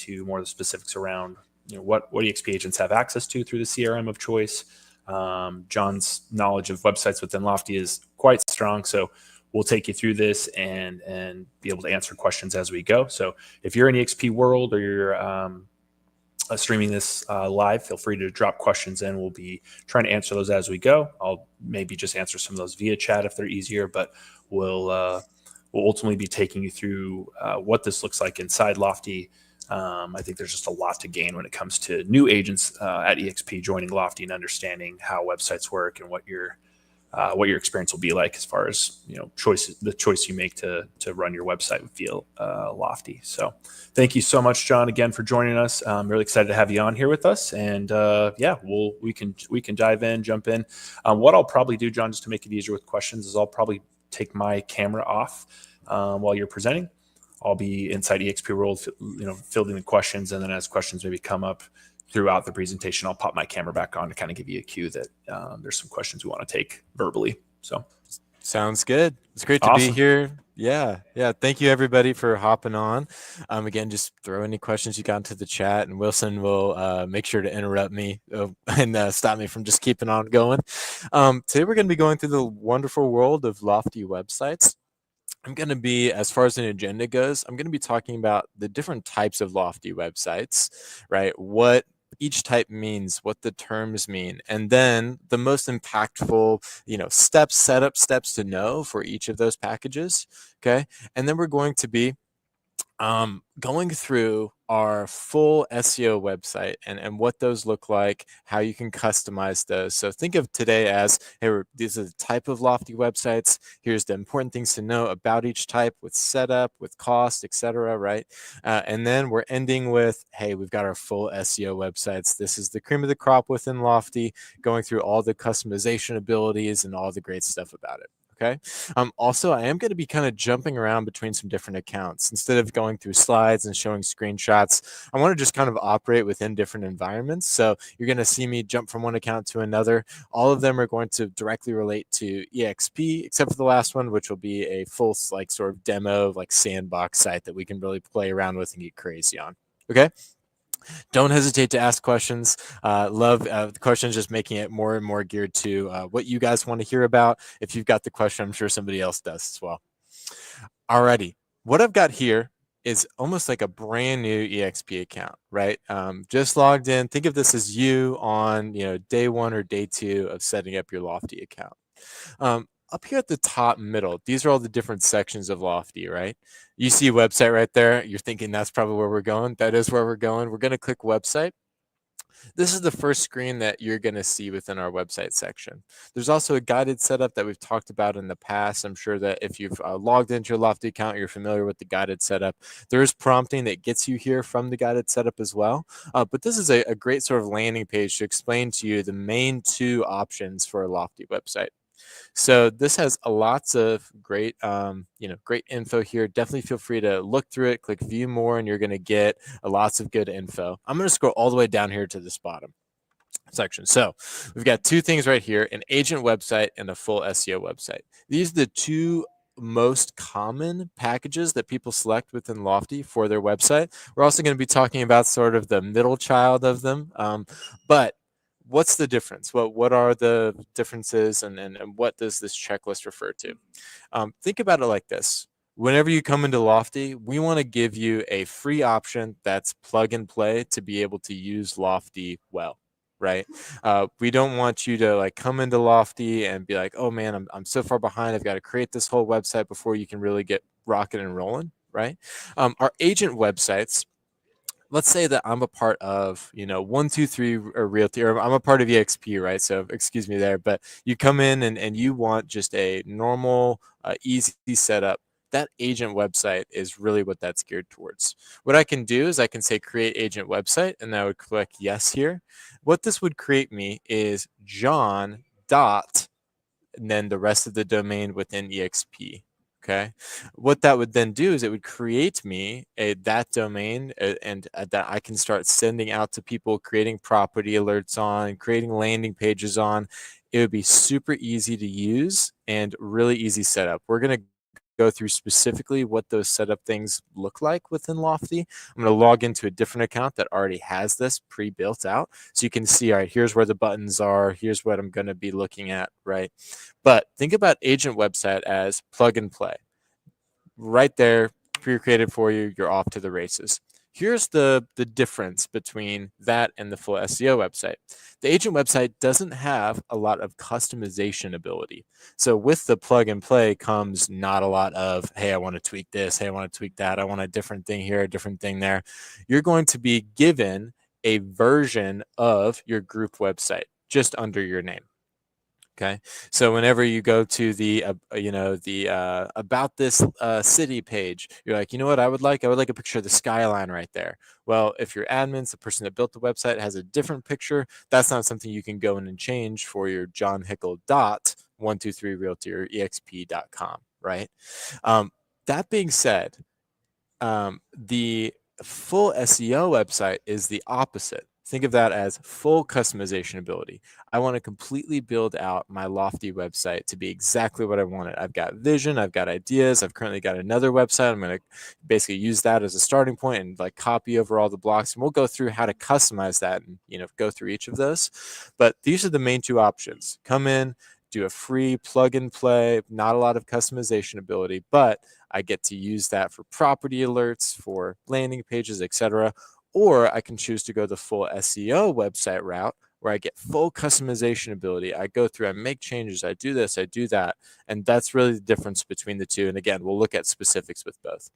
into more of the specifics around what EXP agents have access to through the CRM of choice. John's knowledge of websites within Lofty is quite strong, so we'll take you through this and be able to answer questions as we go. So if you're in EXP world or you're streaming this live, feel free to drop questions in. We'll be trying to answer those as we go. I'll maybe just answer some of those via chat if they're easier, but we'll ultimately be taking you through what this looks like inside Lofty. I think there's just a lot to gain when it comes to new agents at EXP joining Lofty and understanding how websites work and what your experience will be like as far as the choice you make to run your website via Lofty. So thank you so much, John, again for joining us. I'm really excited to have you on here with us, and we can jump in. What I'll probably do, John, just to make it easier with questions, is I'll probably take my camera off while you're presenting. I'll be inside EXP World, fielding the questions, and then as questions maybe come up throughout the presentation, I'll pop my camera back on to kind of give you a cue that there's some questions we want to take verbally. So sounds good. It's great to be here. Yeah. Thank you everybody for hopping on. Again, just throw any questions you got into the chat, and Wilson will make sure to interrupt me and stop me from just keeping on going. Today we're going to be going through the wonderful world of Lofty websites. I'm going to be, as far as an agenda goes, I'm going to be talking about the different types of Lofty websites, right? What each type means, what the terms mean, and then the most impactful, setup steps to know for each of those packages, okay? And then we're going to be going through our full SEO website and what those look like, how you can customize those. So think of today as, hey, these are the type of Lofty websites. Here's the important things to know about each type with setup, with cost, etc. Right? And then we're ending with, hey, we've got our full SEO websites. This is the cream of the crop within Lofty, going through all the customization abilities and all the great stuff about it. Okay. Also, I am going to be kind of jumping around between some different accounts. Instead of going through slides and showing screenshots, I want to just kind of operate within different environments. So you're going to see me jump from one account to another. All of them are going to directly relate to EXP, except for the last one, which will be a full sort of demo, sandbox site that we can really play around with and get crazy on. Okay. Don't hesitate to ask questions. Love the questions, just making it more and more geared to what you guys want to hear about. If you've got the question, I'm sure somebody else does as well. Alrighty, what I've got here is almost like a brand new EXP account, right? Just logged in. Think of this as you on day 1 or day 2 of setting up your Lofty account. Up here at the top middle, these are all the different sections of Lofty, right? You see website right there. You're thinking that's probably where we're going. That is where we're going. We're going to click website. This is the first screen that you're going to see within our website section. There's also a guided setup that we've talked about in the past. I'm sure that if you've logged into your Lofty account, you're familiar with the guided setup. There is prompting that gets you here from the guided setup as well. But this is a great sort of landing page to explain to you the main 2 options for a Lofty website. So this has lots of great, great info here. Definitely feel free to look through it, click view more, and you're going to get lots of good info. I'm going to scroll all the way down here to this bottom section. So we've got 2 things right here, an agent website and a full SEO website. These are the 2 most common packages that people select within Lofty for their website. We're also going to be talking about sort of the middle child of them, but what's the difference? What are the differences, and what does this checklist refer to? Think about it like this. Whenever you come into Lofty, we want to give you a free option that's plug and play to be able to use Lofty well, right? We don't want you to come into Lofty and be like, oh man, I'm so far behind. I've got to create this whole website before you can really get rocking and rolling, right? Our agent websites, let's say that I'm a part of, 123 or Realty, or I'm a part of EXP, right? So excuse me there, but you come in and you want just a normal, easy setup. That agent website is really what that's geared towards. What I can do is I can say create agent website, and I would click yes here. What this would create me is John dot, and then the rest of the domain within EXP. Okay, what that would then do is it would create me that domain, and that I can start sending out to people, creating property alerts on, creating landing pages on. It would be super easy to use and really easy setup. We're going to go through specifically what those setup things look like within Lofty. I'm going to log into a different account that already has this pre-built out. So you can see, all right, here's where the buttons are. Here's what I'm going to be looking at, right? But think about agent website as plug and play. Right there, pre-created for you, you're off to the races. Here's the difference between that and the full SEO website. The agent website doesn't have a lot of customization ability. So with the plug and play comes not a lot of, hey, I want to tweak this, hey, I want to tweak that, I want a different thing here, a different thing there. You're going to be given a version of your group website just under your name. Okay, so whenever you go to the about this city page, you're like, you know what I would like a picture of the skyline right there. Well, if your admins, the person that built the website, has a different picture, that's not something you can go in and change for your John Hickel dot 123 Realty or exp.com, right? That being said, the full SEO website is the opposite. Think of that as full customization ability. I want to completely build out my Lofty website to be exactly what I wanted. I've got vision, I've got ideas. I've currently got another website. I'm going to basically use that as a starting point and like copy over all the blocks. And we'll go through how to customize that and, go through each of those. But these are the main two options. Come in, do a free plug and play, not a lot of customization ability, but I get to use that for property alerts, for landing pages, etc. Or I can choose to go the full SEO website route where I get full customization ability. I go through, I make changes, I do this, I do that. And that's really the difference between the two. And again, we'll look at specifics with both.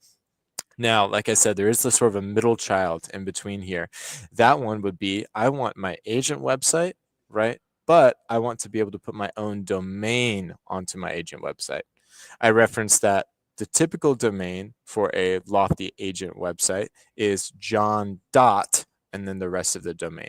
Now, like I said, there is the sort of a middle child in between here. That one would be, I want my agent website, right? But I want to be able to put my own domain onto my agent website. I referenced that the typical domain for a Lofty agent website is John dot and then the rest of the domain.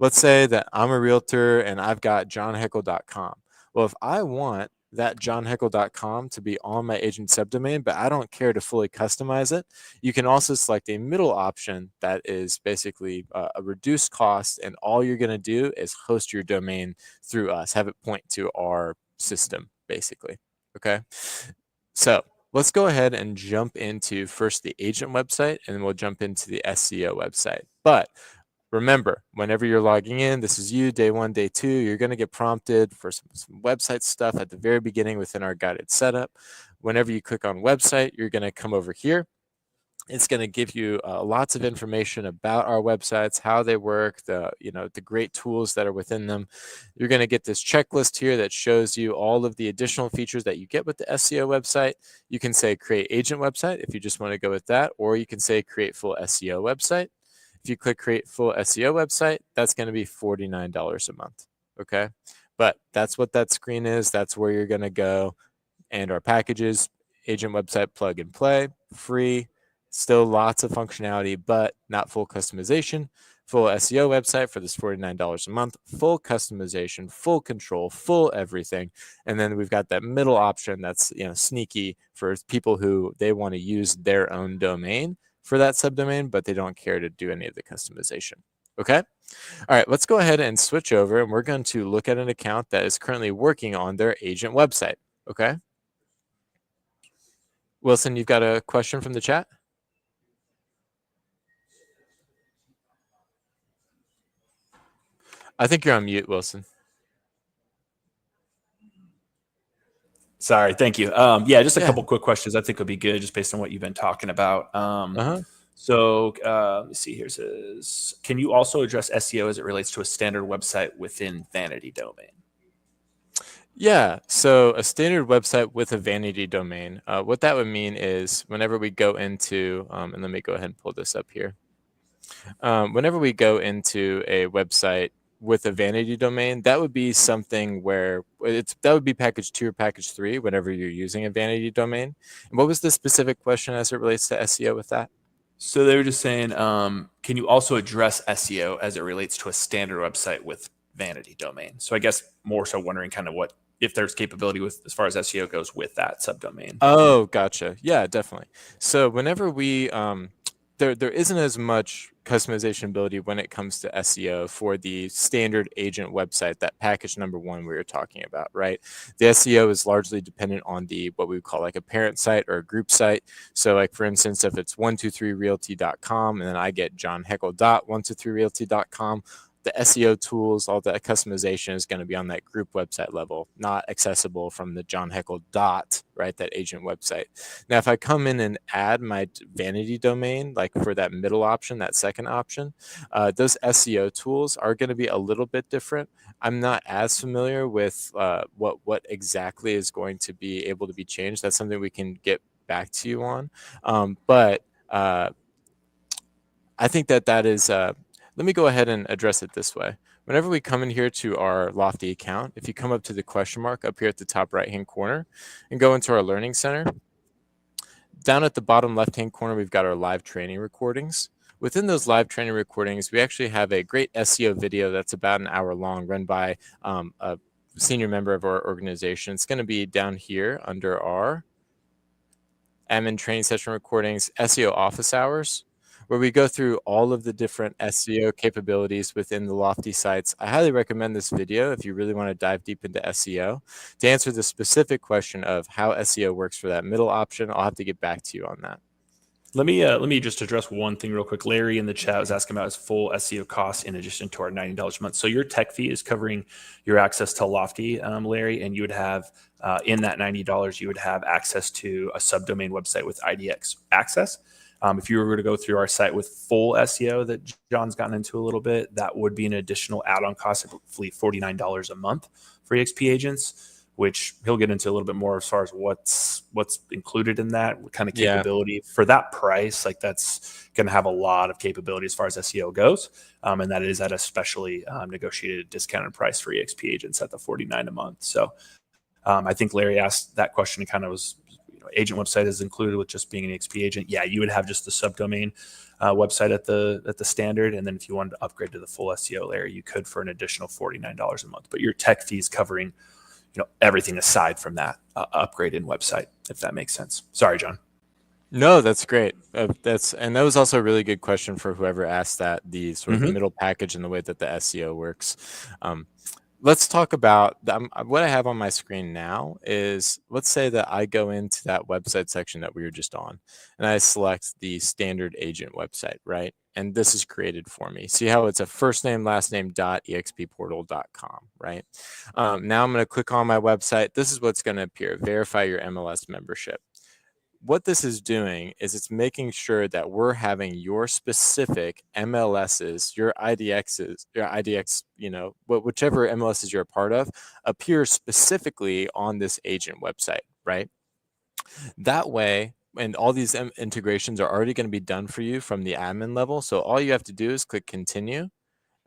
Let's say that I'm a realtor and I've got johnheckel.com. Well, if I want that johnheckel.com to be on my agent subdomain, but I don't care to fully customize it, you can also select a middle option that is basically a reduced cost, and all you're going to do is host your domain through us, have it point to our system, basically. Okay, so let's go ahead and jump into first the agent website, and then we'll jump into the SEO website. But remember, whenever you're logging in, this is you, day 1, day 2, you're going to get prompted for some website stuff at the very beginning within our guided setup. Whenever you click on website, you're going to come over here. It's going to give you lots of information about our websites, how they work, the great tools that are within them. You're going to get this checklist here that shows you all of the additional features that you get with the SEO website. You can say create agent website if you just want to go with that, or you can say create full SEO website. If you click create full SEO website, that's going to be $49 a month. Okay, but that's what that screen is. That's where you're going to go. And our packages, agent website plug and play, free. Still lots of functionality, but not full customization. Full SEO website for this $49 a month, full customization, full control, full everything. And then we've got that middle option that's sneaky for people who they want to use their own domain for that subdomain, but they don't care to do any of the customization. Okay. All right, let's go ahead and switch over, and we're going to look at an account that is currently working on their agent website. Okay. Wilson, you've got a question from the chat? I think you're on mute, Wilson. Sorry, thank you. Yeah, just a couple quick questions I think would be good just based on what you've been talking about. So let's see here. It says, can you also address SEO as it relates to a standard website within vanity domain? Yeah, so a standard website with a vanity domain, what that would mean is whenever we go into, and let me go ahead and pull this up here. Whenever we go into a website with a vanity domain, that would be something where that would be package 2 or package 3 whenever you're using a vanity domain. And what was the specific question as it relates to SEO with that? So they were just saying, can you also address SEO as it relates to a standard website with vanity domain? So I guess more so wondering kind of what, if there's capability with as far as SEO goes with that subdomain. Oh, gotcha. Yeah, definitely. So whenever we there isn't as much customization ability when it comes to SEO for the standard agent website, that package number one we were talking about, right? The SEO is largely dependent on the what we would call like a parent site or a group site. So like for instance, if it's 123realty.com and then I get johnheckle.123realty.com, the SEO tools, all that customization is going to be on that group website level, not accessible from the John Heckle dot, right, that agent website. Now, if I come in and add my vanity domain, like for that middle option, that second option, those SEO tools are going to be a little bit different. I'm not as familiar with what exactly is going to be able to be changed. That's something we can get back to you on. But I think that is, let me go ahead and address it this way. Whenever we come in here to our Lofty account, if you come up to the question mark up here at the top right-hand corner and go into our Learning Center, down at the bottom left-hand corner, we've got our live training recordings. Within those live training recordings, we actually have a great SEO video that's about an hour long, run by a senior member of our organization. It's going to be down here under our admin training session recordings, SEO office hours, where we go through all of the different SEO capabilities within the Lofty sites. I highly recommend this video if you really want to dive deep into SEO. To answer the specific question of how SEO works for that middle option, I'll have to get back to you on that. Let me just address one thing real quick. Larry in the chat was asking about his full SEO costs in addition to our $90 a month. So your tech fee is covering your access to Lofty, Larry, and you would have in that $90 you would have access to a subdomain website with IDX access. If you were to go through our site with full SEO that John's gotten into a little bit, that would be an additional add-on cost of $49 a month for EXP agents, which he'll get into a little bit more as far as what's included in that, what kind of capability for that price. Like that's going to have a lot of capability as far as SEO goes. And that is at a specially negotiated discounted price for EXP agents at the $49 a month. So I think Larry asked that question and kind of was, agent website is included with just being an EXP agent. Yeah, you would have just the subdomain website at the standard. And then if you wanted to upgrade to the full SEO layer, you could for an additional $49 a month. But your tech fee is covering everything aside from that upgrade in website, if that makes sense. Sorry, John. No, that's great. That was also a really good question for whoever asked that, the sort of the middle package and the way that the SEO works. Let's talk about what I have on my screen now is, let's say that I go into that website section that we were just on and I select the standard agent website, right? And this is created for me. See how it's a first name, last name .expportal.com, right? Now I'm going to click on my website. This is what's going to appear. Verify your MLS membership. What this is doing is it's making sure that we're having your specific MLSs, your IDXs, your IDX, whichever MLSs you're a part of, appear specifically on this agent website, right? That way, and all these integrations are already going to be done for you from the admin level. So all you have to do is click continue.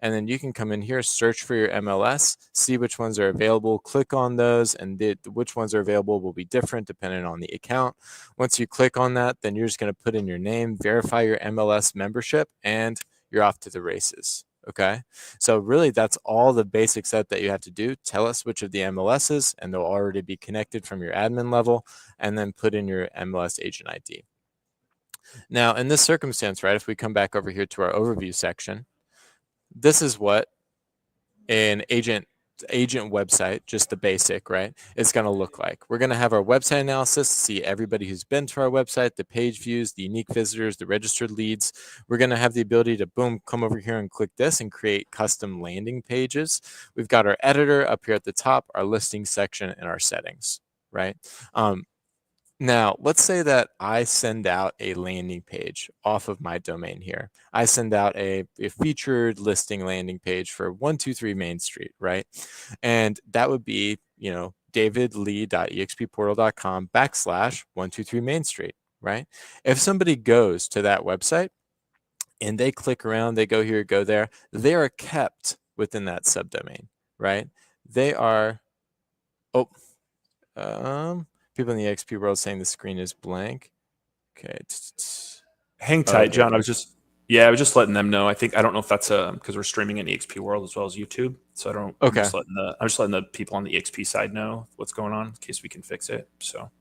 And then you can come in here, search for your MLS, see which ones are available, click on those, and which ones are available will be different depending on the account. Once you click on that, then you're just going to put in your name, verify your MLS membership, and you're off to the races. Okay, so really that's all the basic set that you have to do. Tell us which of the MLSs, and they'll already be connected from your admin level, and then put in your MLS agent ID. Now, in this circumstance, right, if we come back over here to our overview section, this is what an agent website, just the basic, right, is going to look like. We're going to have our website analysis, see everybody who's been to our website, the page views, the unique visitors, the registered leads. We're going to have the ability to, boom, come over here and click this and create custom landing pages. We've got our editor up here at the top, our listing section, and our settings, right? Now, let's say that I send out a landing page off of my domain here. I send out a featured listing landing page for 123 Main Street, right? And that would be, davidlee.expportal.com/123 Main Street, right? If somebody goes to that website and they click around, they go here, go there, they are kept within that subdomain, right? They are, people in the XP world saying the screen is blank. Okay. Hang tight, John. I was just letting them know. I don't know if that's because we're streaming in EXP world as well as YouTube. So I don't. Okay. I'm just letting the people on the EXP side know what's going on in case we can fix it. So.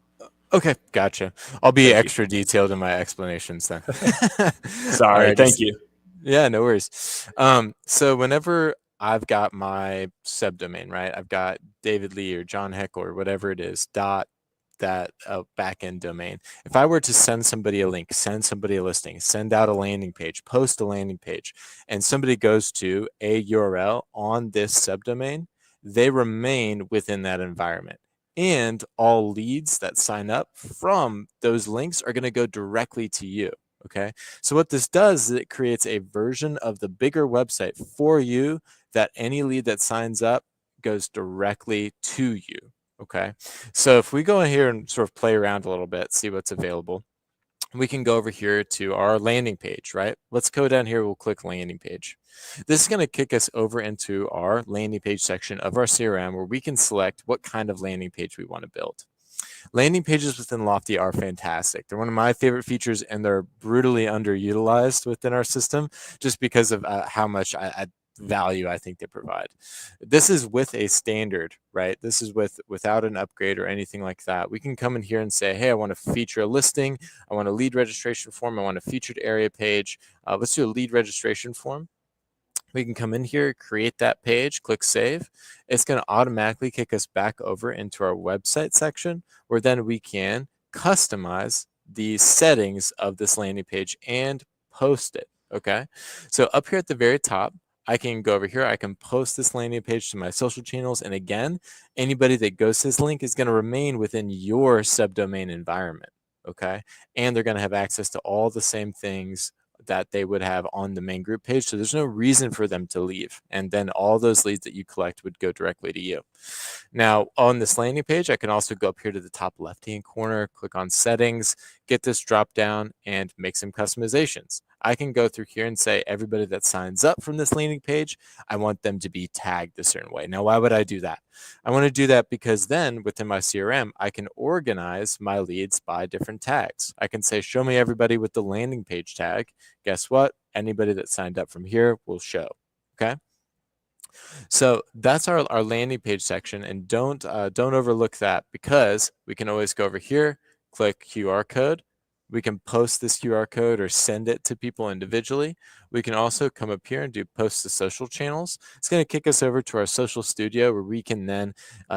Okay, gotcha. I'll be Thank you. extra detailed in my explanations then. Sorry. Alrighty. Thank you. Yeah, no worries. So whenever I've got my subdomain, right? I've got David Lee or John Heckle or whatever it is, dot that backend domain. If I were to send somebody a link, send somebody a listing, send out a landing page, post a landing page, and somebody goes to a URL on this subdomain, they remain within that environment. And all leads that sign up from those links are going to go directly to you. Okay. So what this does is it creates a version of the bigger website for you that any lead that signs up goes directly to you. Okay. So if we go in here and sort of play around a little bit, see what's available, we can go over here to our landing page, right? Let's go down here. We'll click landing page. This is going to kick us over into our landing page section of our CRM where we can select what kind of landing page we want to build. Landing pages within Lofty are fantastic. They're one of my favorite features, and they're brutally underutilized within our system just because of how much value I think they provide. This is with a standard, right? This is without an upgrade or anything like that. We can come in here and say, hey, I want to feature a listing. I want a lead registration form. I want a featured area page. Let's do a lead registration form. We can come in here, create that page, click save. It's going to automatically kick us back over into our website section where then we can customize the settings of this landing page and post it. Okay. So up here at the very top, I can go over here. I can post this landing page to my social channels. And again, anybody that goes to this link is going to remain within your subdomain environment. Okay. And they're going to have access to all the same things that they would have on the main group page. So there's no reason for them to leave. And then all those leads that you collect would go directly to you. Now on this landing page, I can also go up here to the top left-hand corner, click on settings, get this drop down and make some customizations. I can go through here and say everybody that signs up from this landing page, I want them to be tagged a certain way. Now, why would I do that? I want to do that because then within my CRM, I can organize my leads by different tags. I can say, show me everybody with the landing page tag. Guess what? Anybody that signed up from here will show. Okay. So that's our landing page section, and don't overlook that because we can always go over here, click QR code. We can post this QR code or send it to people individually. We can also come up here and do post to social channels. It's going to kick us over to our social studio where we can then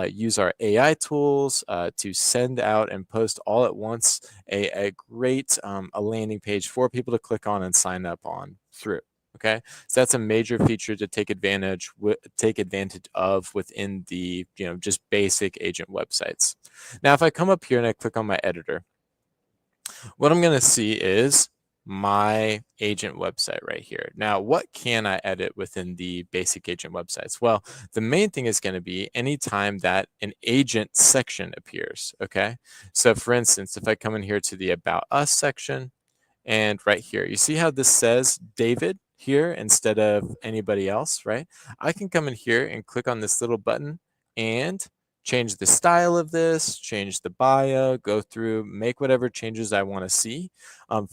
use our AI tools to send out and post all at once a great a landing page for people to click on and sign up on through. Okay, so that's a major feature to take advantage of within the just basic agent websites. Now, if I come up here and I click on my editor, what I'm going to see is my agent website right here. Now, what can I edit within the basic agent websites? Well, the main thing is going to be anytime that an agent section appears. Okay, so for instance, if I come in here to the About Us section, and right here, you see how this says David here instead of anybody else, right? I can come in here and click on this little button and change the style of this, change the bio, go through, make whatever changes I want to see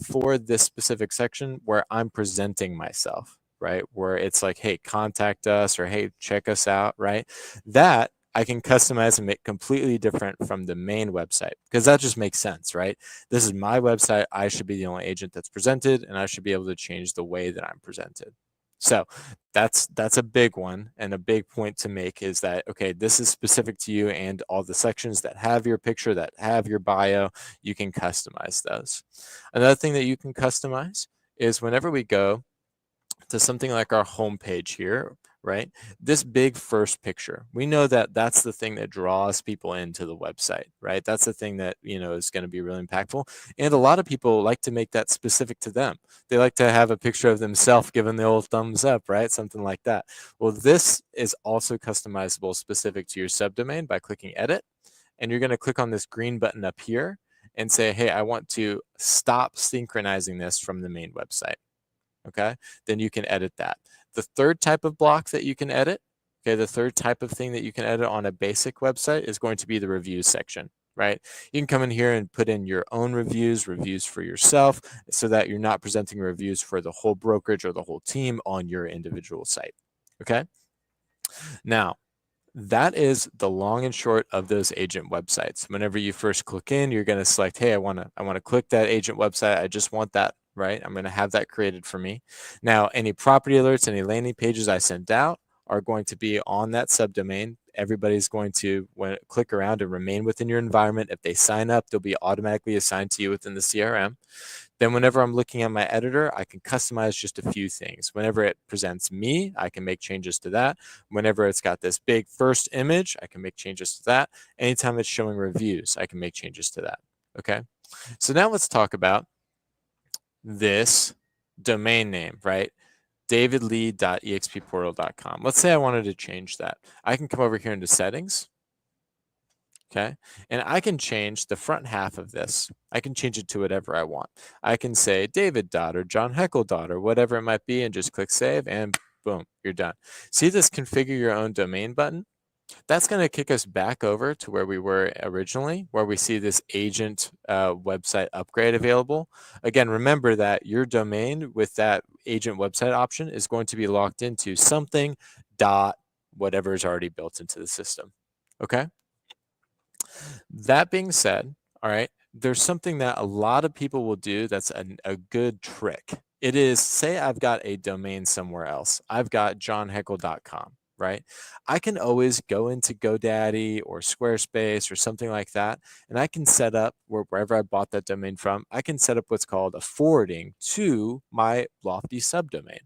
for this specific section where I'm presenting myself, right? Where it's like, hey, contact us, or hey, check us out, right? That I can customize and make completely different from the main website because that just makes sense, right? This is my website. I should be the only agent that's presented, and I should be able to change the way that I'm presented. So that's a big one, and a big point to make is that, okay, this is specific to you, and all the sections that have your picture, that have your bio, you can customize those. Another thing that you can customize is whenever we go to something like our homepage here, right? This big first picture, we know that that's the thing that draws people into the website, right? That's the thing that, is going to be really impactful. And a lot of people like to make that specific to them. They like to have a picture of themselves giving the old thumbs up, right? Something like that. Well, this is also customizable specific to your subdomain by clicking edit. And you're going to click on this green button up here and say, hey, I want to stop synchronizing this from the main website. Okay, then you can edit that. The third type of block that you can edit, okay, the third type of thing that you can edit on a basic website is going to be the reviews section, right? You can come in here and put in your own reviews for yourself, so that you're not presenting reviews for the whole brokerage or the whole team on your individual site, okay? Now, That is the long and short of those agent websites. Whenever you first click in, you're going to select, hey, I want to click that agent website. I just want that, right? I'm going to have that created for me. Now, any property alerts, any landing pages I send out are going to be on that subdomain. Everybody's going to click around and remain within your environment. If they sign up, they'll be automatically assigned to you within the CRM. Then whenever I'm looking at my editor, I can customize just a few things. Whenever it presents me, I can make changes to that. Whenever it's got this big first image, I can make changes to that. Anytime it's showing reviews, I can make changes to that. Okay. So now let's talk about this domain name, right? davidlee.expportal.com. Let's say I wanted to change that. I can come over here into settings. Okay. And I can change the front half of this. I can change it to whatever I want. I can say David dot or John Heckle dot or whatever it might be and just click save and boom, you're done. See this configure your own domain button? That's going to kick us back over to where we were originally, where we see this agent website upgrade available. Again, remember that your domain with that agent website option is going to be locked into something dot whatever is already built into the system. Okay. That being said, all right, there's something that a lot of people will do that's a good trick. It is, say I've got a domain somewhere else. I've got johnheckle.com, right? I can always go into GoDaddy or Squarespace or something like that, and I can set up wherever I bought that domain from, I can set up what's called a forwarding to my Lofty subdomain.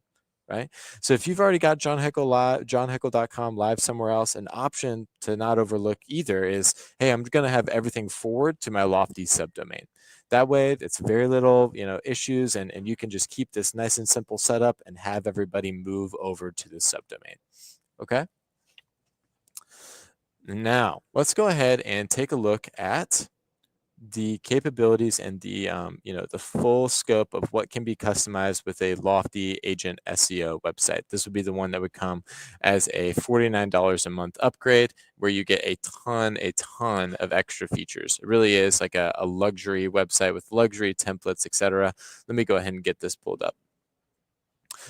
Right. So if you've already got johnheckle.com live somewhere else, an option to not overlook either is, hey, I'm going to have everything forward to my Lofty subdomain. That way it's very little, issues and you can just keep this nice and simple setup and have everybody move over to the subdomain. Okay. Now let's go ahead and take a look at the capabilities and the the full scope of what can be customized with a Lofty Agent SEO website. This would be the one that would come as a $49 a month upgrade where you get a ton of extra features. It really is like a luxury website with luxury templates, etc. Let me go ahead and get this pulled up.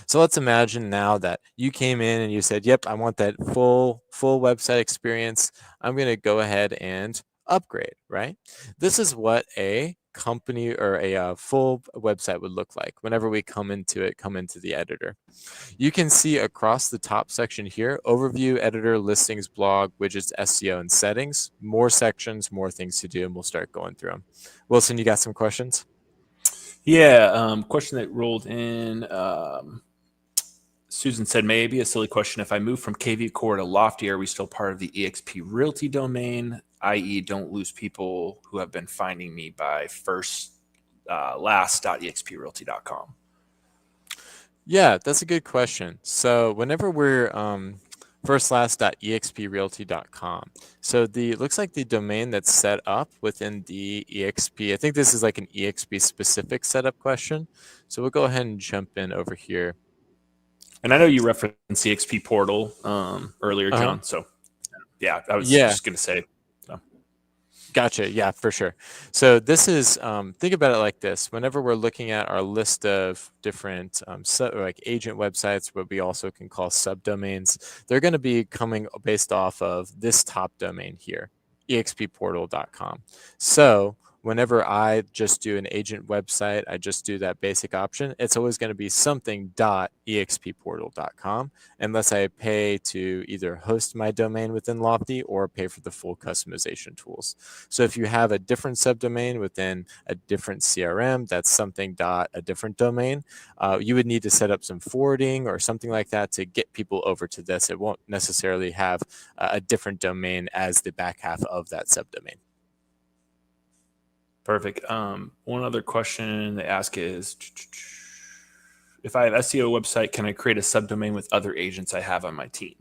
So let's imagine now that you came in and you said, yep, I want that full website experience. I'm going to go ahead and upgrade, right? This is what a company or a full website would look like whenever we come into the editor. You can see across the top section here, overview, editor, listings, blog, widgets, SEO, and settings. More sections, more things to do, and we'll start going through them. Wilson, you got some questions? Yeah, question that rolled in. Susan said, maybe a silly question. If I move from KV Core to Lofty, are we still part of the EXP Realty domain? I.e., don't lose people who have been finding me by last.exprealty.com. Yeah, that's a good question. So whenever we're firstlast.exprealty.com, so looks like the domain that's set up within the EXP, I think this is like an EXP specific setup question. So we'll go ahead and jump in over here. And I know you referenced EXP Portal earlier, John. So yeah, I was just going to say. Gotcha. Yeah, for sure. So this is, think about it like this. Whenever we're looking at our list of different like agent websites, what we also can call subdomains, they're going to be coming based off of this top domain here, expportal.com. So whenever I just do an agent website, I just do that basic option. It's always going to be something.expportal.com unless I pay to either host my domain within Lofty or pay for the full customization tools. So if you have a different subdomain within a different CRM, that's something dot a different domain, you would need to set up some forwarding or something like that to get people over to this. It won't necessarily have a different domain as the back half of that subdomain. Perfect. One other question they ask is, if I have SEO website, can I create a subdomain with other agents I have on my team?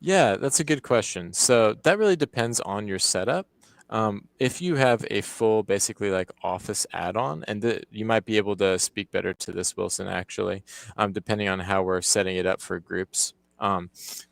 Yeah, that's a good question. So that really depends on your setup. If you have a full, basically like Office add-on, and you might be able to speak better to this, Wilson, actually, depending on how we're setting it up for groups.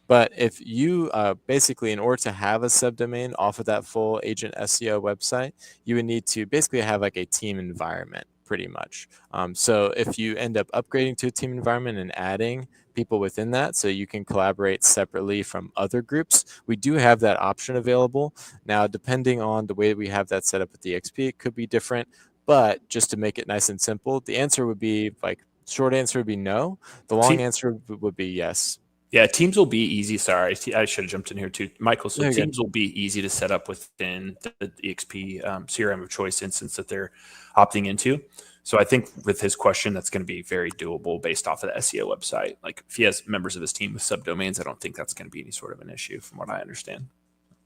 But if you basically, in order to have a subdomain off of that full agent SEO website, you would need to basically have like a team environment. pretty much. So if you end up upgrading to a team environment and adding people within that so you can collaborate separately from other groups, we do have that option available. Now, depending on the way we have that set up with the XP, it could be different, but just to make it nice and simple, the answer would be like, short answer would be no. The long answer would be yes. Yeah, teams will be easy. Sorry, I should have jumped in here too, Michael. So Okay. teams will be easy to set up within the EXP CRM of choice instance that they're opting into. So I think with his question, that's going to be very doable based off of the SEO website. Like if he has members of his team with subdomains, I don't think that's going to be any sort of an issue from what I understand.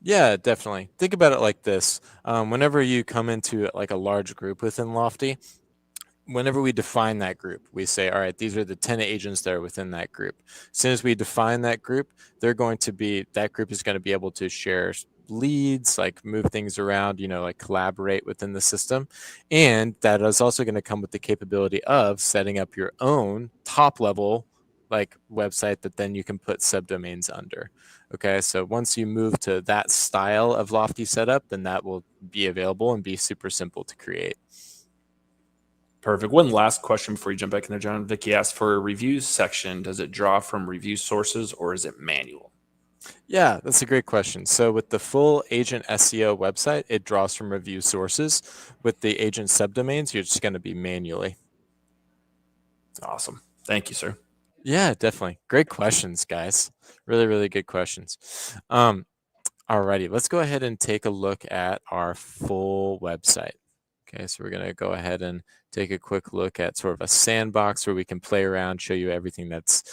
Yeah, definitely. Think about it like this. Whenever you come into like a large group within Lofty, whenever we define that group, we say, all right, these are the 10 agents that are within that group. As soon as we define that group, that group is going to be able to share leads, like move things around, like collaborate within the system. And that is also going to come with the capability of setting up your own top level like website that then you can put subdomains under. Okay, so once you move to that style of Lofty setup, then that will be available and be super simple to create. Perfect. One last question before you jump back in there, John. Vicky asked for a reviews section. Does it draw from review sources or is it manual? Yeah, that's a great question. So with the full agent SEO website, it draws from review sources. With the agent subdomains, you're just going to be manually. Awesome. Thank you, sir. Yeah, definitely. Great questions, guys. Really, really good questions. Alrighty, let's go ahead and take a look at our full website. Okay, so we're going to go ahead and take a quick look at sort of a sandbox where we can play around, show you everything that's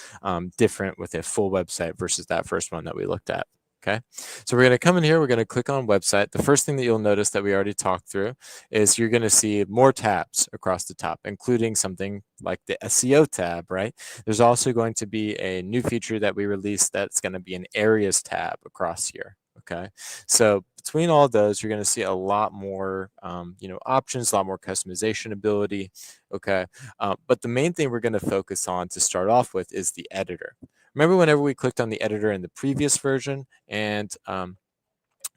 different with a full website versus that first one that we looked at. Okay, so we're going to come in here, we're going to click on website. The first thing that you'll notice that we already talked through is you're going to see more tabs across the top, including something like the SEO tab, right? There's also going to be a new feature that we released that's going to be an areas tab across here. Okay, so between all those, you're going to see a lot more, options, a lot more customization ability. Okay, but the main thing we're going to focus on to start off with is the editor. Remember whenever we clicked on the editor in the previous version and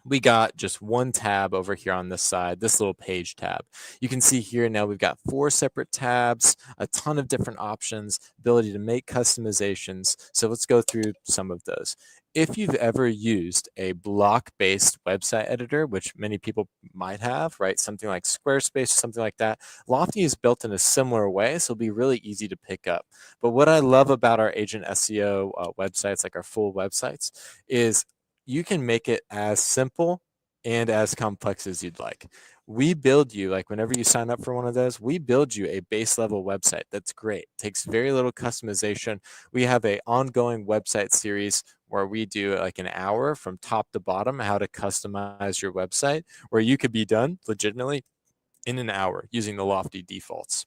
we got just one tab over here on this side, this little page tab. You can see here now we've got 4 separate tabs, a ton of different options, ability to make customizations. So let's go through some of those. If you've ever used a block-based website editor, which many people might have, right? Something like Squarespace, something like that, Lofty is built in a similar way, so it'll be really easy to pick up. But what I love about our agent SEO websites, like our full websites, is you can make it as simple and as complex as you'd like. We build you, like whenever you sign up for one of those, we build you a base level website that's great. Takes very little customization. We have an ongoing website series where we do like an hour from top to bottom, how to customize your website, where you could be done legitimately in an hour using the Lofty defaults.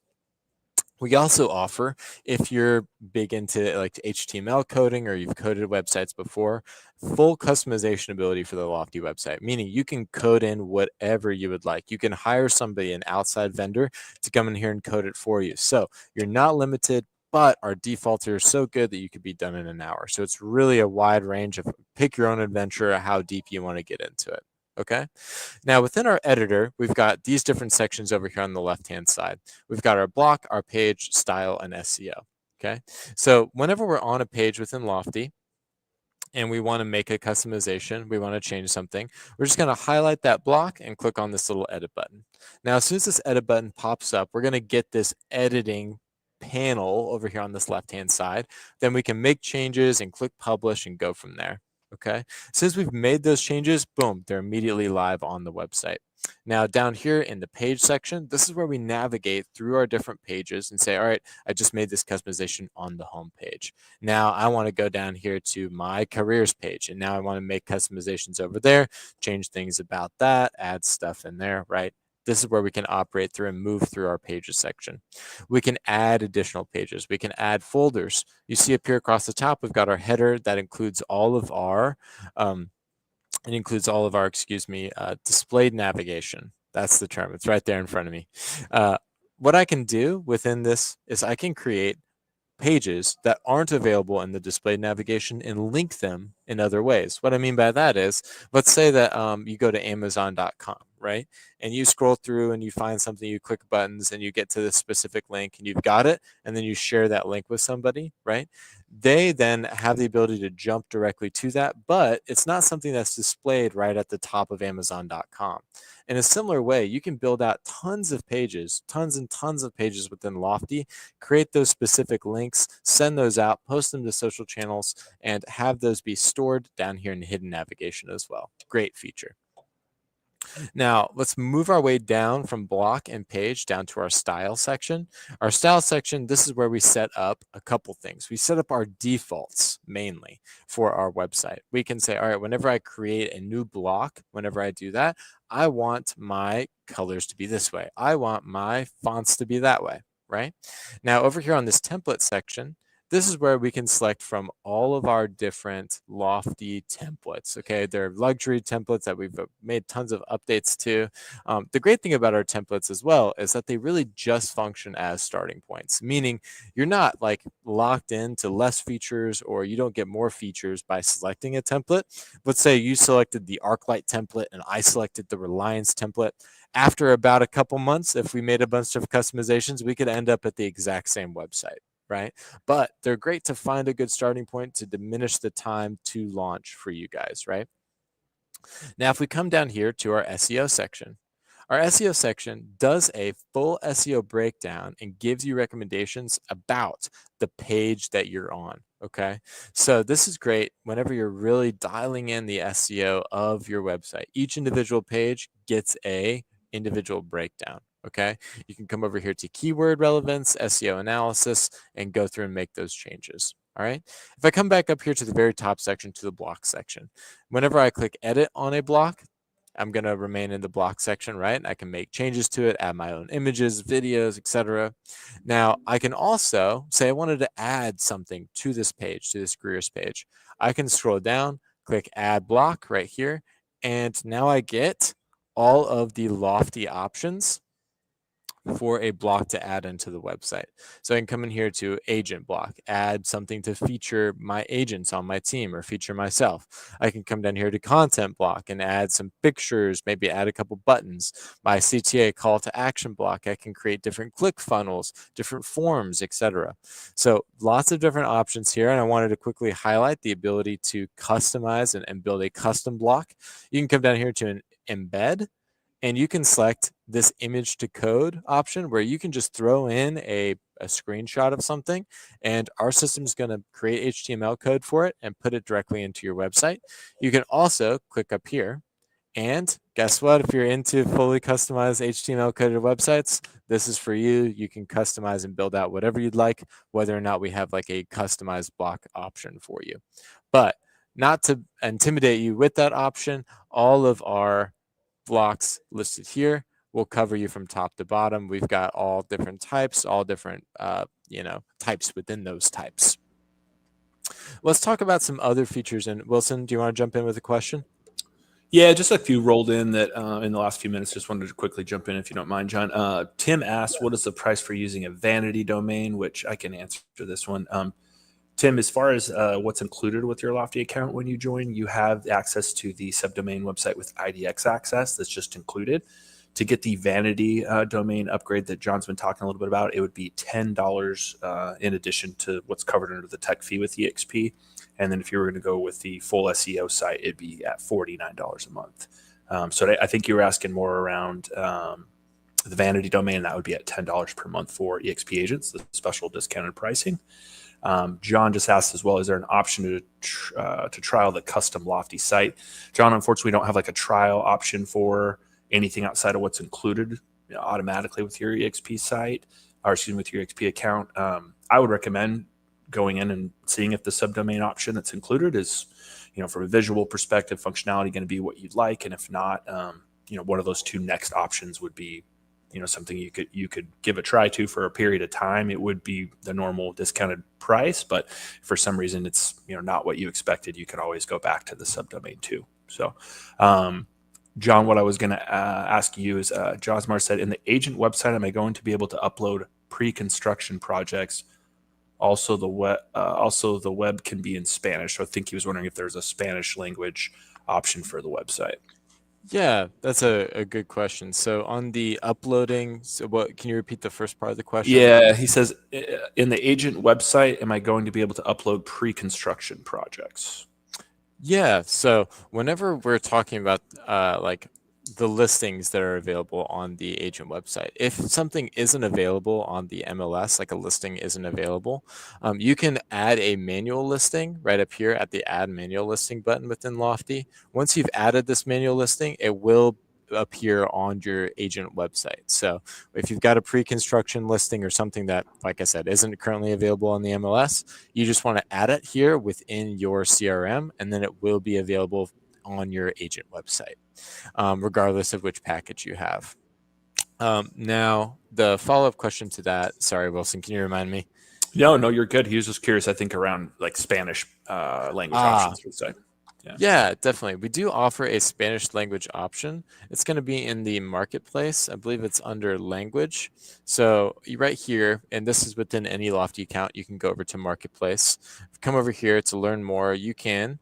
We also offer, if you're big into like HTML coding or you've coded websites before, full customization ability for the Lofty website, meaning you can code in whatever you would like. You can hire somebody, an outside vendor, to come in here and code it for you. So you're not limited, but our defaults are so good that you could be done in an hour. So it's really a wide range of pick your own adventure, how deep you want to get into it. Okay. Now within our editor, we've got these different sections over here on the left-hand side. We've got our block, our page, style, and SEO. Okay. So whenever we're on a page within Lofty and we want to make a customization, we want to change something, we're just going to highlight that block and click on this little edit button. Now, as soon as this edit button pops up, we're going to get this editing panel over here on this left-hand side. Then we can make changes and click publish and go from there. Okay, since we've made those changes, boom, they're immediately live on the website. Now down here in the page section, this is where we navigate through our different pages and say, all right, I just made this customization on the home page. Now I want to go down here to my careers page, and now I want to make customizations over there, change things about that, add stuff in there, right? This is where we can operate through and move through our pages section. We can add additional pages. We can add folders. You see up here across the top, we've got our header that includes all of our, displayed navigation. That's the term. It's right there in front of me. What I can do within this is I can create pages that aren't available in the displayed navigation and link them in other ways. What I mean by that is, let's say that you go to Amazon.com, right? And you scroll through and you find something, you click buttons and you get to this specific link and you've got it, and then you share that link with somebody, right? They then have the ability to jump directly to that, but it's not something that's displayed right at the top of Amazon.com. In a similar way, you can build out tons of pages, tons and tons of pages within Lofty, create those specific links, send those out, post them to social channels, and have those be stored down here in hidden navigation as well. Great feature. Now, let's move our way down from block and page down to our style section. Our style section, this is where we set up a couple things. We set up our defaults mainly for our website. We can say, all right, whenever I create a new block, whenever I do that, I want my colors to be this way. I want my fonts to be that way, right? Now, over here on this template section, this is where we can select from all of our different Lofty templates. Okay, they're luxury templates that we've made tons of updates to. The great thing about our templates as well is that they really just function as starting points, meaning you're not like locked into less features or you don't get more features by selecting a template. Let's say you selected the ArcLight template and I selected the Reliance template. After about a couple months, if we made a bunch of customizations, we could end up at the exact same website, right? But they're great to find a good starting point to diminish the time to launch for you guys, right? Now, if we come down here to our SEO section, our SEO section does a full SEO breakdown and gives you recommendations about the page that you're on, okay? So this is great whenever you're really dialing in the SEO of your website. Each individual page gets a individual breakdown. Okay, you can come over here to keyword relevance, SEO analysis, and go through and make those changes. All right. If I come back up here to the very top section, to the block section, whenever I click edit on a block, I'm going to remain in the block section, right? And I can make changes to it, add my own images, videos, etc. Now, I can also say I wanted to add something to this page, to this careers page. I can scroll down, click add block right here, and now I get all of the Lofty options for a block to add into the website. So I can come in here to agent block, add something to feature my agents on my team or feature myself. I can come down here to content block and add some pictures, maybe add a couple buttons. My CTA call to action block, I can create different click funnels, different forms, etc. So lots of different options here. And I wanted to quickly highlight the ability to customize and build a custom block. You can come down here to an embed, and you can select this image to code option where you can just throw in a screenshot of something and our system is going to create HTML code for it and put it directly into your website. You can also click up here and guess what? If you're into fully customized HTML coded websites, this is for you. You can customize and build out whatever you'd like, whether or not we have like a customized block option for you. But not to intimidate you with that option, all of our blocks listed here will cover you from top to bottom. We've got all different types, all different types within those types. Let's talk about some other features. And Wilson, do you want to jump in with a question? Yeah, just a few rolled in that in the last few minutes. Just wanted to quickly jump in if you don't mind, John. Tim asked, what is the price for using a vanity domain? Which I can answer this one. Tim, as far as what's included with your Lofty account when you join, you have access to the subdomain website with IDX access. That's just included. To get the vanity domain upgrade that John's been talking a little bit about, it would be $10 in addition to what's covered under the tech fee with EXP. And then if you were going to go with the full SEO site, it'd be at $49 a month. So I think you were asking more around the vanity domain. That would be at $10 per month for EXP agents, the special discounted pricing. John just asked as well, is there an option to trial the custom Lofty site? John, unfortunately, we don't have like a trial option for anything outside of what's included automatically with your EXP site, or excuse me, with your EXP account. I would recommend going in and seeing if the subdomain option that's included is, from a visual perspective, functionality going to be what you'd like. And if not, one of those two next options would be something you could give a try to for a period of time. It would be the normal discounted price, but for some reason it's not what you expected, you can always go back to the subdomain too. So John, what I was going to ask you is, Josmar said, in the agent website, am I going to be able to upload pre-construction projects Also, the web can be in Spanish. So I think he was wondering if there's a Spanish language option for the website. Yeah, that's a good question. So on the uploading, so what can you repeat the first part of the question? Yeah, he says, in the agent website, am I going to be able to upload pre-construction projects? Yeah, so whenever we're talking about like the listings that are available on the agent website, if something isn't available on the MLS, like a listing isn't available, you can add a manual listing right up here at the Add Manual Listing button within Lofty. Once you've added this manual listing, it will appear on your agent website. So if you've got a pre-construction listing or something that, like I said, isn't currently available on the MLS, you just want to add it here within your CRM, and then it will be available on your agent website, regardless of which package you have. Now, the follow-up question to that, sorry, Wilson, can you remind me? No, you're good. He was just curious, I think, around like Spanish language options for the site. Yeah, definitely. We do offer a Spanish language option. It's going to be in the marketplace. I believe it's under language. So right here, and this is within any Lofty account, you can go over to marketplace. Come over here to learn more. You can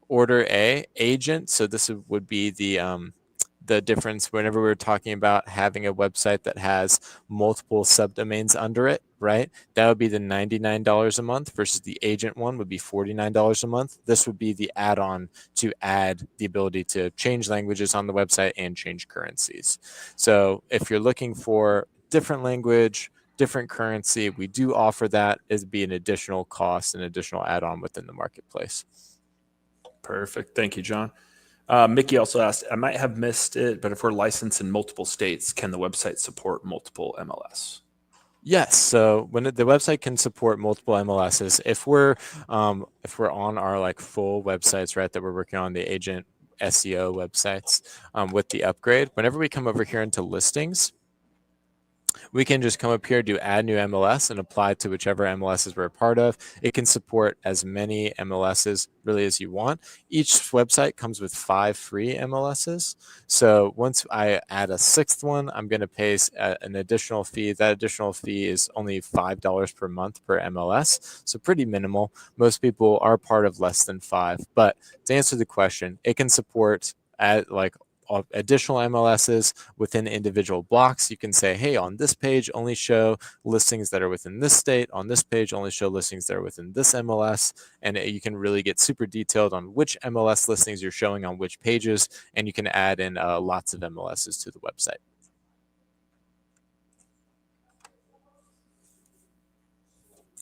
order a agent. So this would be the difference whenever we're talking about having a website that has multiple subdomains under it, right? That would be the $99 a month versus the agent one would be $49 a month. This would be the add-on to add the ability to change languages on the website and change currencies. So if you're looking for different language, different currency, we do offer that as be an additional cost, an additional add-on within the marketplace. Perfect. Thank you, John. Mickey also asked, I might have missed it, but if we're licensed in multiple states, can the website support multiple MLS? Yes. So when the website can support multiple MLSs, if we're on our like full websites, right, that we're working on the agent SEO websites with the upgrade, whenever we come over here into listings, we can just come up here, do add new MLS and apply to whichever MLSs we're a part of. It can support as many MLSs really as you want. Each website comes with 5 free MLSs. So once I add a 6th one, I'm going to pay an additional fee. That additional fee is only $5 per month per MLS. So pretty minimal. Most people are part of less than 5. But to answer the question, it can support at like additional MLSs within individual blocks. You can say, hey, on this page, only show listings that are within this state. On this page, only show listings that are within this MLS. And you can really get super detailed on which MLS listings you're showing on which pages. And you can add in lots of MLSs to the website.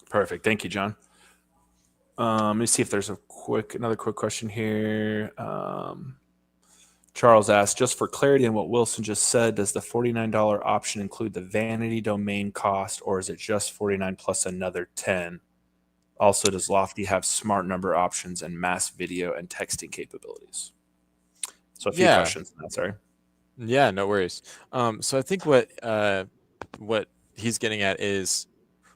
Perfect. Thank you, John. Let me see if there's another quick question here. Charles asked, just for clarity on what Wilson just said, does the $49 option include the vanity domain cost, or is it just $49 plus another $10? Also, does Lofty have smart number options and mass video and texting capabilities? So a few questions. Sorry. Yeah, no worries. So I think what he's getting at is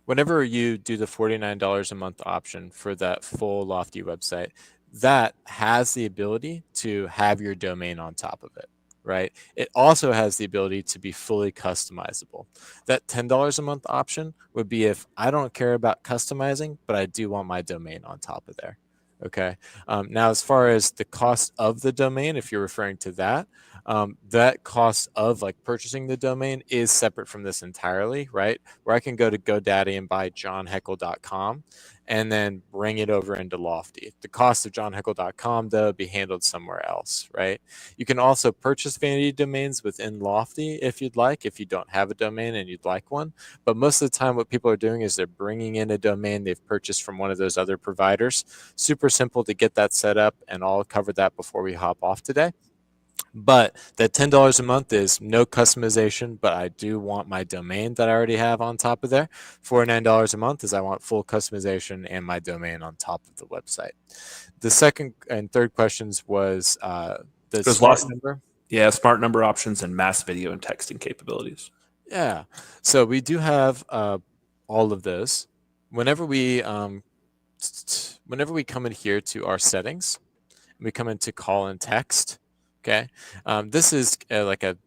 whenever you do the $49 a month option for that full Lofty website, that has the ability to have your domain on top of it, right? It also has the ability to be fully customizable. That $10 a month option would be if I don't care about customizing, but I do want my domain on top of there. Okay. Now, as far as the cost of the domain, if you're referring to that, that cost of like purchasing the domain is separate from this entirely, right? Where I can go to GoDaddy and buy johnheckle.com and then bring it over into Lofty. The cost of johnheckle.com, though, be handled somewhere else, right? You can also purchase vanity domains within Lofty if you'd like, if you don't have a domain and you'd like one. But most of the time, what people are doing is they're bringing in a domain they've purchased from one of those other providers. Super simple to get that set up, and I'll cover that before we hop off today. But that $10 a month is no customization, but I do want my domain that I already have on top of there. $49 a month is I want full customization and my domain on top of the website. The second and third questions was the smart number. Yeah, smart number options and mass video and texting capabilities. Yeah, so we do have all of those. Whenever we come in here to our settings, we come into call and text. Okay, this is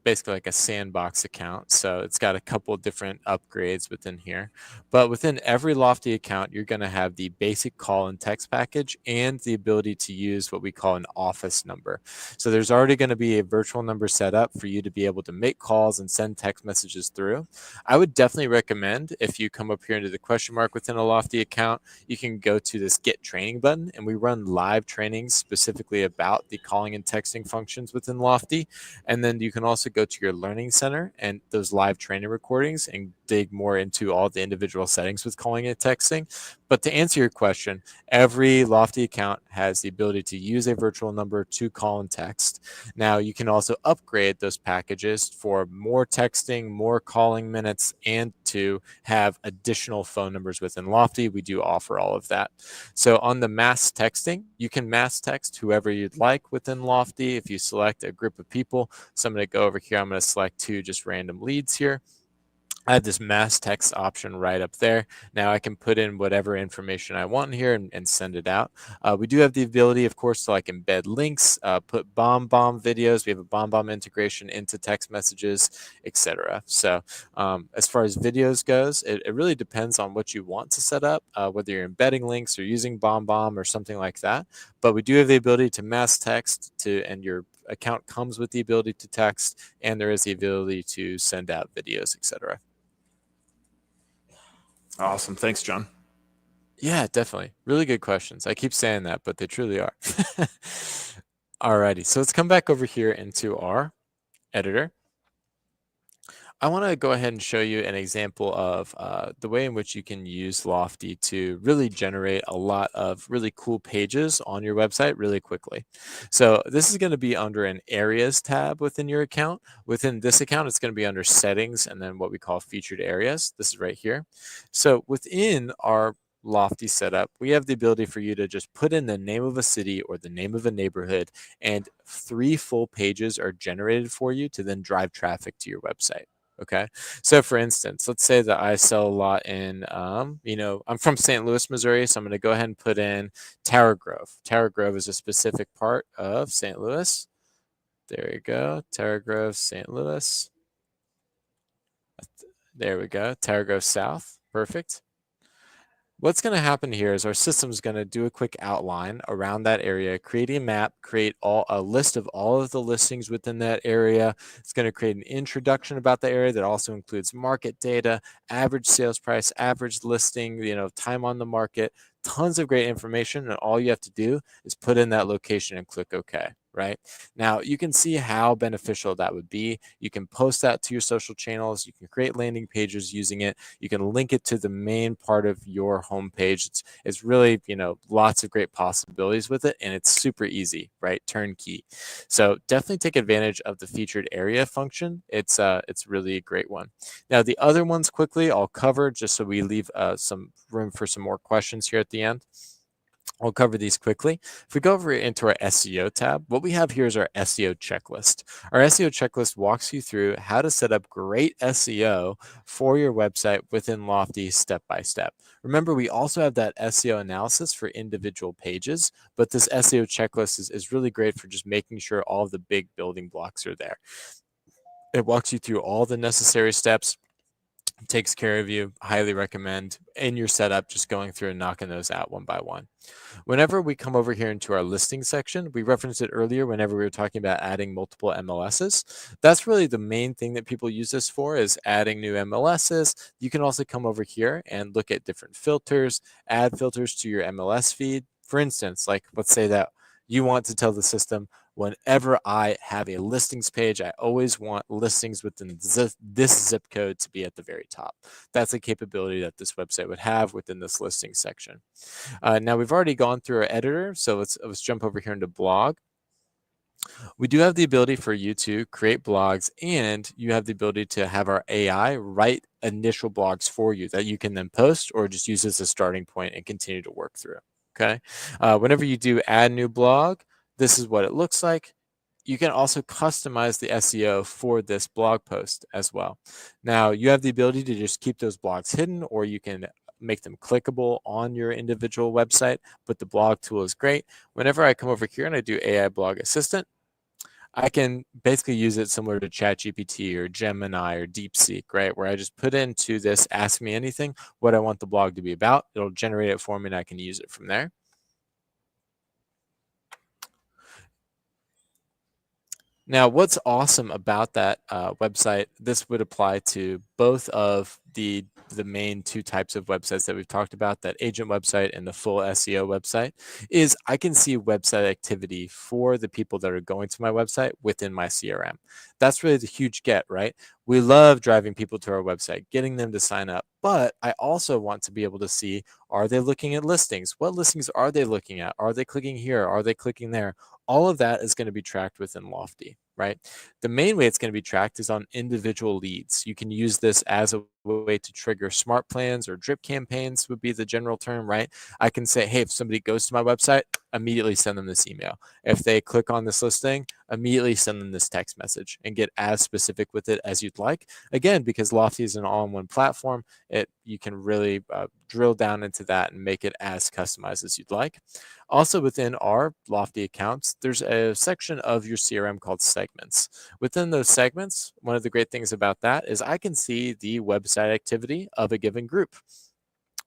basically like a sandbox account. So it's got a couple different upgrades within here. But within every Lofty account, you're going to have the basic call and text package and the ability to use what we call an office number. So there's already going to be a virtual number set up for you to be able to make calls and send text messages through. I would definitely recommend, if you come up here into the question mark within a Lofty account, you can go to this Get Training button, and we run live trainings specifically about the calling and texting functions within Lofty. And then you can also go to your Learning Center and those live training recordings and dig more into all the individual settings with calling and texting. But to answer your question, every Lofty account has the ability to use a virtual number to call and text. Now, you can also upgrade those packages for more texting, more calling minutes, and to have additional phone numbers within Lofty. We do offer all of that. So on the mass texting, you can mass text whoever you'd like within Lofty. If you select a group of people, so I'm going to go over here. I'm going to select 2 just random leads here. I have this mass text option right up there. Now I can put in whatever information I want here and send it out. We do have the ability, of course, to like embed links, put bomb videos. We have a bomb integration into text messages, etc. So as far as videos goes, it really depends on what you want to set up, whether you're embedding links or using bomb or something like that. But we do have the ability to mass text and your account comes with the ability to text, and there is the ability to send out videos, etc. Awesome. Thanks, John. Yeah, definitely. Really good questions. I keep saying that, but they truly are. Alrighty, so let's come back over here into our editor. I want to go ahead and show you an example of the way in which you can use Lofty to really generate a lot of really cool pages on your website really quickly. So this is going to be under an Areas tab within your account. Within this account, it's going to be under Settings and then what we call Featured Areas. This is right here. So within our Lofty setup, we have the ability for you to just put in the name of a city or the name of a neighborhood, and 3 full pages are generated for you to then drive traffic to your website. Okay. So for instance, let's say that I sell a lot in, I'm from St. Louis, Missouri. So I'm going to go ahead and put in Tower Grove. Tower Grove is a specific part of St. Louis. There you go. Tower Grove, St. Louis. There we go. Tower Grove South. Perfect. What's going to happen here is our system is going to do a quick outline around that area, create a map, create a list of all of the listings within that area. It's going to create an introduction about the area that also includes market data, average sales price, average listing, time on the market, tons of great information. And all you have to do is put in that location and click OK. Right now, you can see how beneficial that would be. You can post that to your social channels. You can create landing pages using it. You can link it to the main part of your homepage. It's really, lots of great possibilities with it, and it's super easy, right? Turnkey. So definitely take advantage of the featured area function. It's really a great one. Now, the other ones quickly I'll cover just so we leave some room for some more questions here at the end. I'll cover these quickly. If we go over into our SEO tab, what we have here is our SEO checklist. Our SEO checklist walks you through how to set up great SEO for your website within Lofty step by step. Remember, we also have that SEO analysis for individual pages, but this SEO checklist is really great for just making sure all of the big building blocks are there. It walks you through all the necessary steps, takes care of you. Highly recommend in your setup just going through and knocking those out one by one. Whenever we come over here into our listing section, we referenced it earlier whenever we were talking about adding multiple MLSs. That's really the main thing that people use this for, is adding new MLSs. You can also come over here and look at different filters, add filters to your MLS feed. For instance, like let's say that you want to tell the system, whenever I have a listings page, I always want listings within this zip code to be at the very top. That's a capability that this website would have within this listing section. Now we've already gone through our editor, so let's jump over here into blog. We do have the ability for you to create blogs, and you have the ability to have our AI write initial blogs for you that you can then post or just use as a starting point and continue to work through. Okay. Whenever you do add new blog, this is what it looks like. You can also customize the SEO for this blog post as well. Now, you have the ability to just keep those blogs hidden, or you can make them clickable on your individual website, but the blog tool is great. Whenever I come over here and I do AI Blog Assistant, I can basically use it similar to ChatGPT or Gemini or DeepSeek, right? Where I just put into this, ask me anything, what I want the blog to be about. It'll generate it for me and I can use it from there. Now, what's awesome about that website, this would apply to both of the main two types of websites that we've talked about, that agent website and the full SEO website, is I can see website activity for the people that are going to my website within my CRM. That's really the huge get, right? We love driving people to our website, getting them to sign up, but I also want to be able to see, are they looking at listings? What listings are they looking at? Are they clicking here? Are they clicking there? All of that is going to be tracked within Lofty, right? The main way it's going to be tracked is on individual leads. You can use this as a way to trigger smart plans, or drip campaigns would be the general term, right? I can say, hey, if somebody goes to my website, immediately send them this email. If they click on this listing, immediately send them this text message, and get as specific with it as you'd like. Again, because Lofty is an all-in-one platform, you can really drill down into that and make it as customized as you'd like. Also, within our Lofty accounts, there's a section of your CRM called segments. Within those segments, one of the great things about that is I can see the website activity of a given group.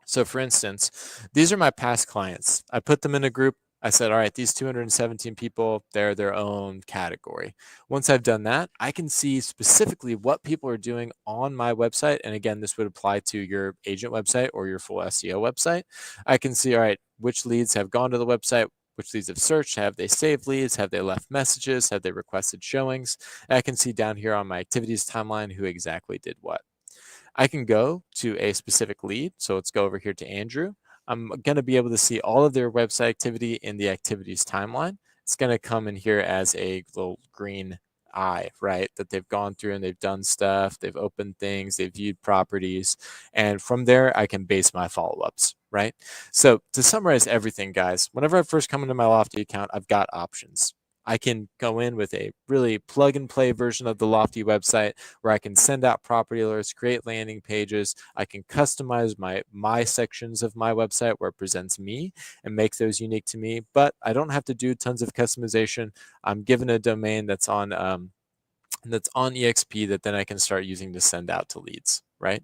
So for instance, these are my past clients. I put them in a group. I said, all right, these 217 people, they're their own category. Once I've done that, I can see specifically what people are doing on my website. And again, this would apply to your agent website or your full SEO website. I can see, all right, which leads have gone to the website, which leads have searched, have they saved leads, have they left messages, have they requested showings. And I can see down here on my activities timeline who exactly did what. I can go to a specific lead. So let's go over here to Andrew. I'm going to be able to see all of their website activity in the activities timeline. It's going to come in here as a little green eye, right? That they've gone through and they've done stuff, they've opened things, they've viewed properties. And from there, I can base my follow-ups, right? So to summarize everything, guys, whenever I first come into my Lofty account, I've got options. I can go in with a really plug and play version of the Lofty website where I can send out property alerts, create landing pages. I can customize my sections of my website where it presents me and make those unique to me. But I don't have to do tons of customization. I'm given a domain that's on EXP that then I can start using to send out to leads, right?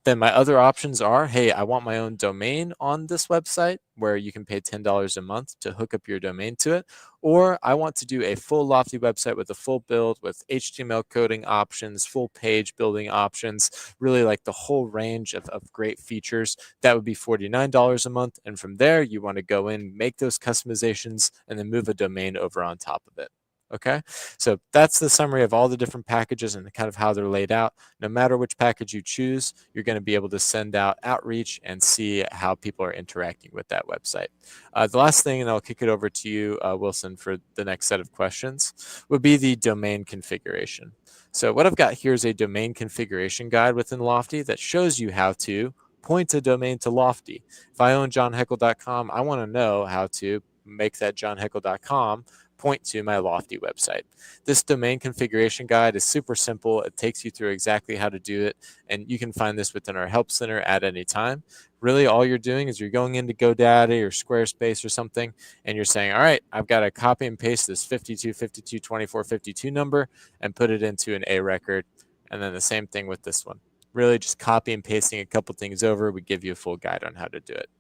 Then my other options are, hey, I want my own domain on this website where you can pay $10 a month to hook up your domain to it. Or I want to do a full Lofty website with a full build with HTML coding options, full page building options, really like the whole range of great features. That would be $49 a month. And from there, you want to go in, make those customizations, and then move a domain over on top of it. Okay, so that's the summary of all the different packages and kind of how they're laid out. No matter which package you choose, you're going to be able to send out outreach and see how people are interacting with that website. The last thing, and I'll kick it over to you, Wilson, for the next set of questions, would be the domain configuration. So what I've got here is a domain configuration guide within Lofty that shows you how to point a domain to Lofty. If I own johnheckel.com, I want to know how to make that johnheckel.com point to my Lofty website. This domain configuration guide is super simple. It takes you through exactly how to do it, and you can find this within our help center at any time. Really, all you're doing is you're going into GoDaddy or Squarespace or something, and you're saying, all right, I've got to copy and paste this 52522452 number and put it into an A record, and then the same thing with this one. Really just copy and pasting a couple things over. We give you a full guide on how to do it.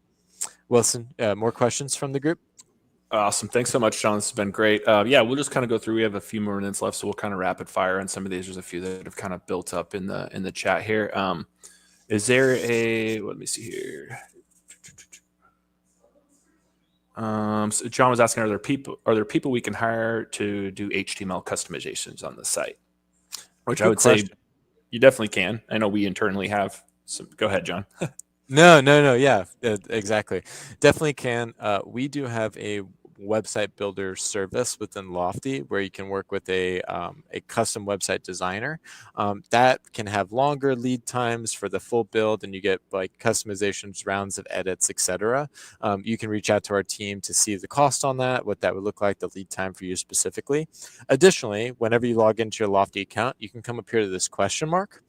Wilson, more questions from the group? Awesome. Thanks so much, John. This has been great. Yeah, we'll just kind of go through. We have a few more minutes left, so we'll kind of rapid fire on some of these. There's a few that have kind of built up in the chat here. Is there let me see here. So John was asking, are there people we can hire to do HTML customizations on the site? Which Good I would question. Say you definitely can. I know we internally have some. Go ahead, John. No. Yeah, exactly. Definitely can. We do have a website builder service within Lofty where you can work with a custom website designer that can have longer lead times for the full build, and you get like customizations, rounds of edits, etc. You can reach out to our team to see the cost on that, what that would look like, the lead time for you specifically. Additionally, whenever you log into your Lofty account, you can come up here to this question mark.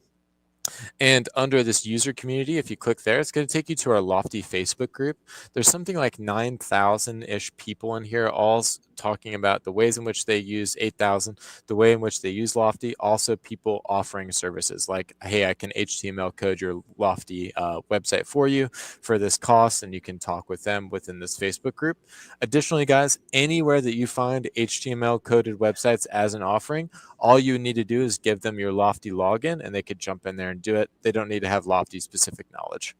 And under this user community, if you click there, it's going to take you to our Lofty Facebook group. There's something like 9,000-ish people in here, all talking about the ways in which they use 8,000, the way in which they use Lofty, also people offering services like, hey, I can HTML code your Lofty website for you for this cost, and you can talk with them within this Facebook group. Additionally, guys, anywhere that you find HTML coded websites as an offering, all you need to do is give them your Lofty login and they could jump in there and do it. They don't need to have Lofty specific knowledge.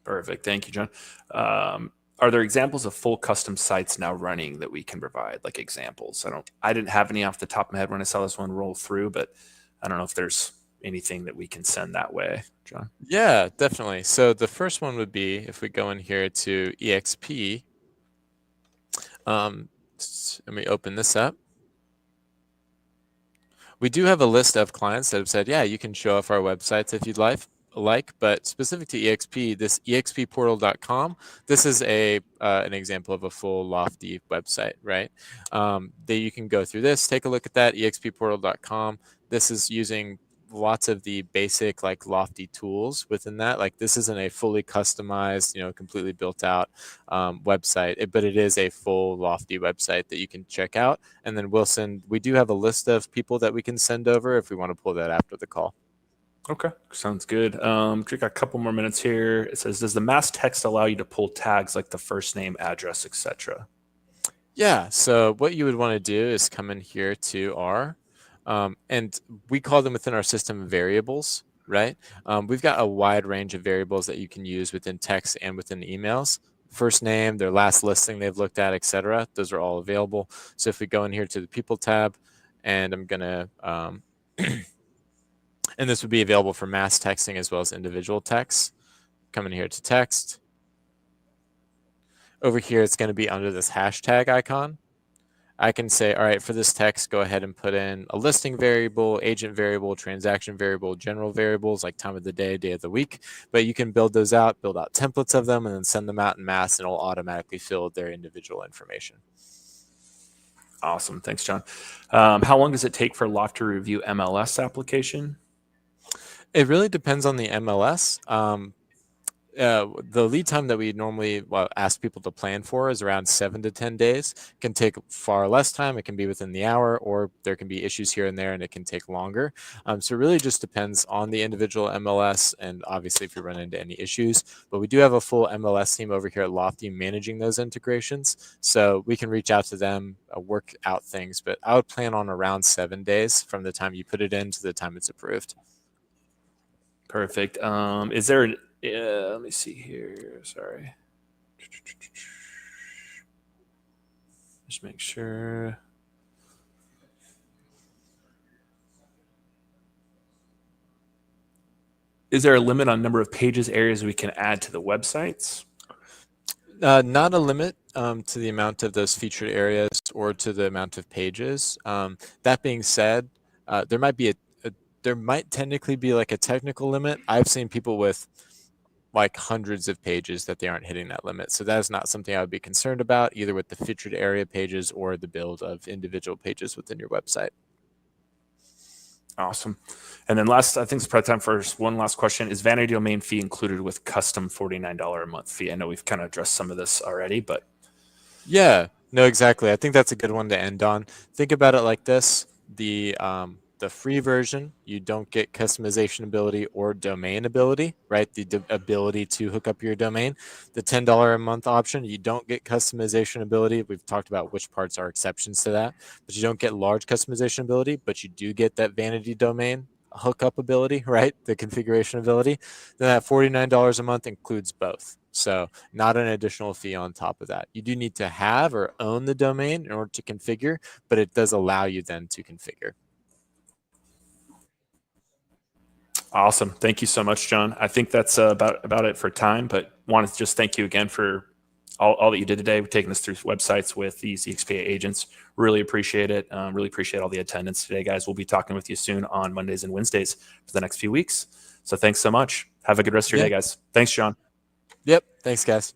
Perfect. Thank you, John. Are there examples of full custom sites now running that we can provide, like examples? I didn't have any off the top of my head when I saw this one roll through, but I don't know if there's anything that we can send that way, John. Yeah, definitely. So the first one would be, if we go in here to EXP, let me open this up. We do have a list of clients that have said, yeah, you can show off our websites if you'd like, but specific to EXP, this expportal.com, this is an example of a full Lofty website, right? That you can go through this, take a look at that, expportal.com. This is using lots of the basic like Lofty tools within that. Like this isn't a fully customized, completely built out website, but it is a full Lofty website that you can check out. And then we do have a list of people that we can send over if we want to pull that after the call. Okay, sounds good. We got a couple more minutes here. It says, does the mass text allow you to pull tags like the first name, address, etc.? Yeah, so what you would want to do is come in here to our and we call them within our system variables, right? We've got a wide range of variables that you can use within text and within emails. First name, their last listing they've looked at, etc. Those are all available. So if we go in here to the people tab, and I'm gonna and this would be available for mass texting as well as individual text. Come in here to text. Over here, it's going to be under this hashtag icon. I can say, all right, for this text, go ahead and put in a listing variable, agent variable, transaction variable, general variables like time of the day of the week. But you can build those out, build out templates of them, and then send them out in mass, and it'll automatically fill their individual information. Awesome. Thanks, John. How long does it take for Lofty to review MLS application? It really depends on the MLS. The lead time that we normally ask people to plan for is around 7 to 10 days. It can take far less time. It can be within the hour, or there can be issues here and there, and it can take longer. So it really just depends on the individual MLS, and obviously if you run into any issues. But we do have a full MLS team over here at Lofty managing those integrations, so we can reach out to them, work out things. But I would plan on around 7 days from the time you put it in to the time it's approved. Perfect. Is there let me see here. Sorry. Just make sure. Is there a limit on number of pages, areas we can add to the websites? Not a limit to the amount of those featured areas or to the amount of pages. That being said, there might technically be like a technical limit. I've seen people with like hundreds of pages that they aren't hitting that limit. So that is not something I would be concerned about, either with the featured area pages or the build of individual pages within your website. Awesome. And then I think it's probably time for one last question. Is vanity domain fee included with custom $49 a month fee? I know we've kind of addressed some of this already, but. Yeah, no, exactly. I think that's a good one to end on. Think about it like this. The free version, you don't get customization ability or domain ability, right? The ability to hook up your domain. The $10 a month option, you don't get customization ability. We've talked about which parts are exceptions to that, but you don't get large customization ability, but you do get that vanity domain hookup ability, right? The configuration ability. Then that $49 a month includes both. So not an additional fee on top of that. You do need to have or own the domain in order to configure, but it does allow you then to configure. Awesome. Thank you so much, John. I think that's about it for time, but wanted to just thank you again for all that you did today, taking us through websites with these EXP agents. Really appreciate it. Really appreciate all the attendance today, guys. We'll be talking with you soon on Mondays and Wednesdays for the next few weeks. So thanks so much. Have a good rest of your day, guys. Thanks, John. Yep. Thanks, guys.